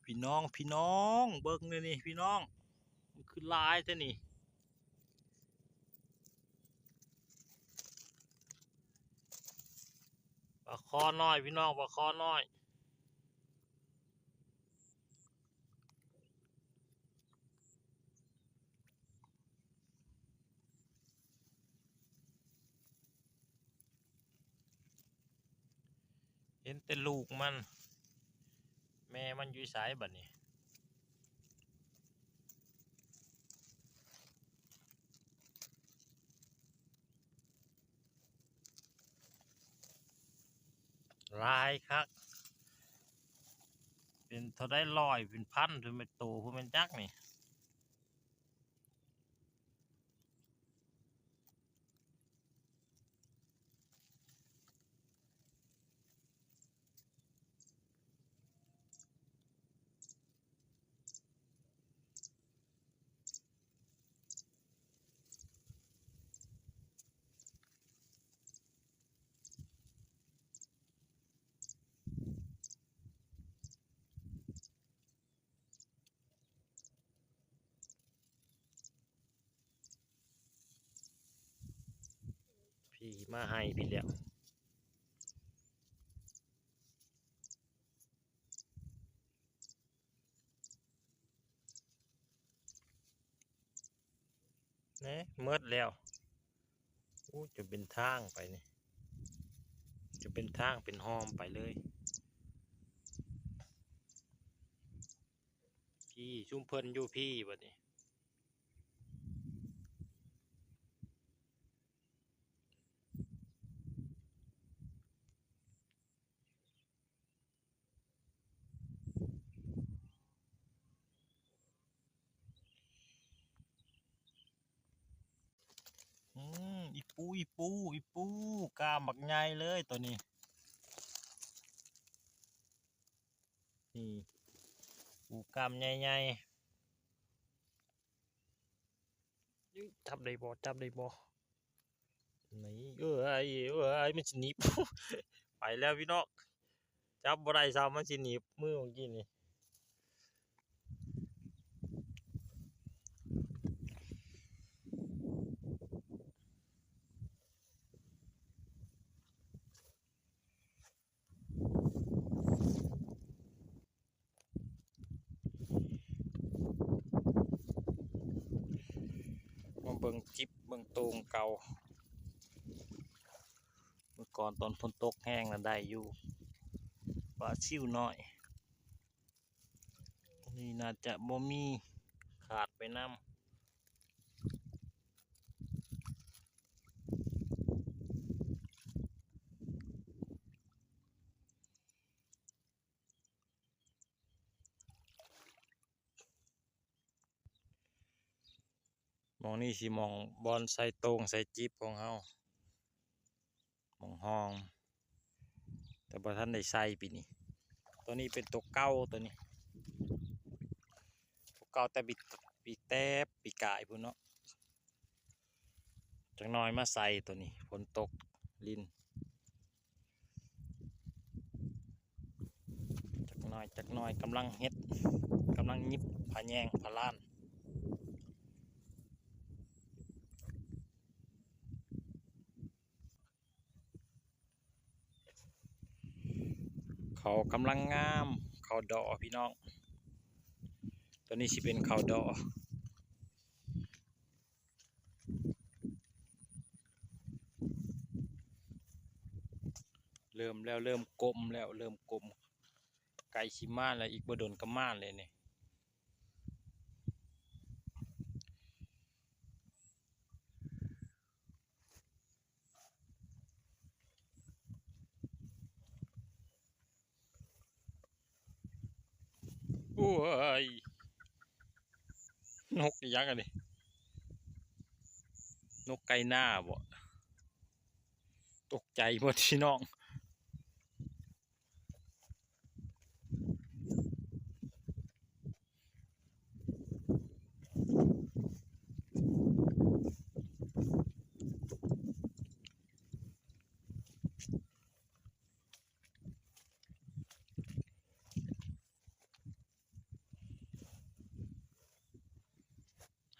พี่น้องเบิ่งเลยนี่พี่น้องมันคือลายแต่นี่ปลาคอน้อยพี่น้องปลาคอน้อยเห็นแต่ลูกมันแม่มันอยู่สายบัดนี้ลายครับเป็นเท่าได้ร้อยเป็นพันถึงเป็นโตพวกมันจักนี่พี่มาให้พี่แล้วเนี่ยเมิดแล้วอู้จะเป็นทางไปนี่จะเป็นทางเป็นห้อมไปเลยพี่ชุ่มเพิ่นอยู่พี่บัดนี้อีปูกล้ามบักใหญ่เลยตัวนี้นี่ปูกล้ามใหญ่ๆจับได้บ่นี่ไอ้มันสิหนีบ ไปแล้วพี่น้องจับบ่ได้ซ้ำมันสิหนีบมือของกินนี่มาเบิ่งจิบเบิ่งโตงเก่าเมื่อก่อนตอนฝนตกแห้งน่ะได้อยู่ปลาชิวน้อยนี่น่าจะบ่มีขาดไปน้ำมองนี่สิมองบอลใส่โตงใส่จิบของเฮามองห้องแต่บ่ทันได้ใส่ปีนี้ตัวนี้เป็นตัวเก่าตัวนี้ตัวเก่าแต่ปีแต้ปีกายพุ่นเนาะจังน้อยมาใส่ตัวนี้ฝนตกลินจักหน้อยกำลังเฮ็ดกำลังยิบผาแยงผาล้านเขากำลังงามเขาดอพี่น้องตัวนี้สิเป็นเขาดอเริ่มกลมแล้วเริ่มกลมไก่ชิมาแล้วอีกบ่โดนกระม่านเลยเนี่ยโอ้ยนกยักษ์อะนี่นกไก่หน้าบ่ตกใจหมดพี่น้อง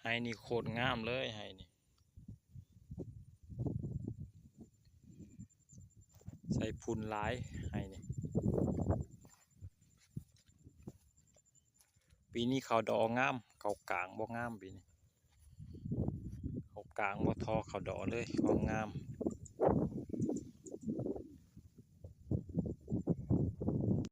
ให้นี่โคตรงามเลยให้นี่ใส่พุ่นหลายให้นี่ปีนี้เขาดอกงามเขากลางบ่งามปีนี้เขากลางบ่ทอเขาดอกเลยเขางาม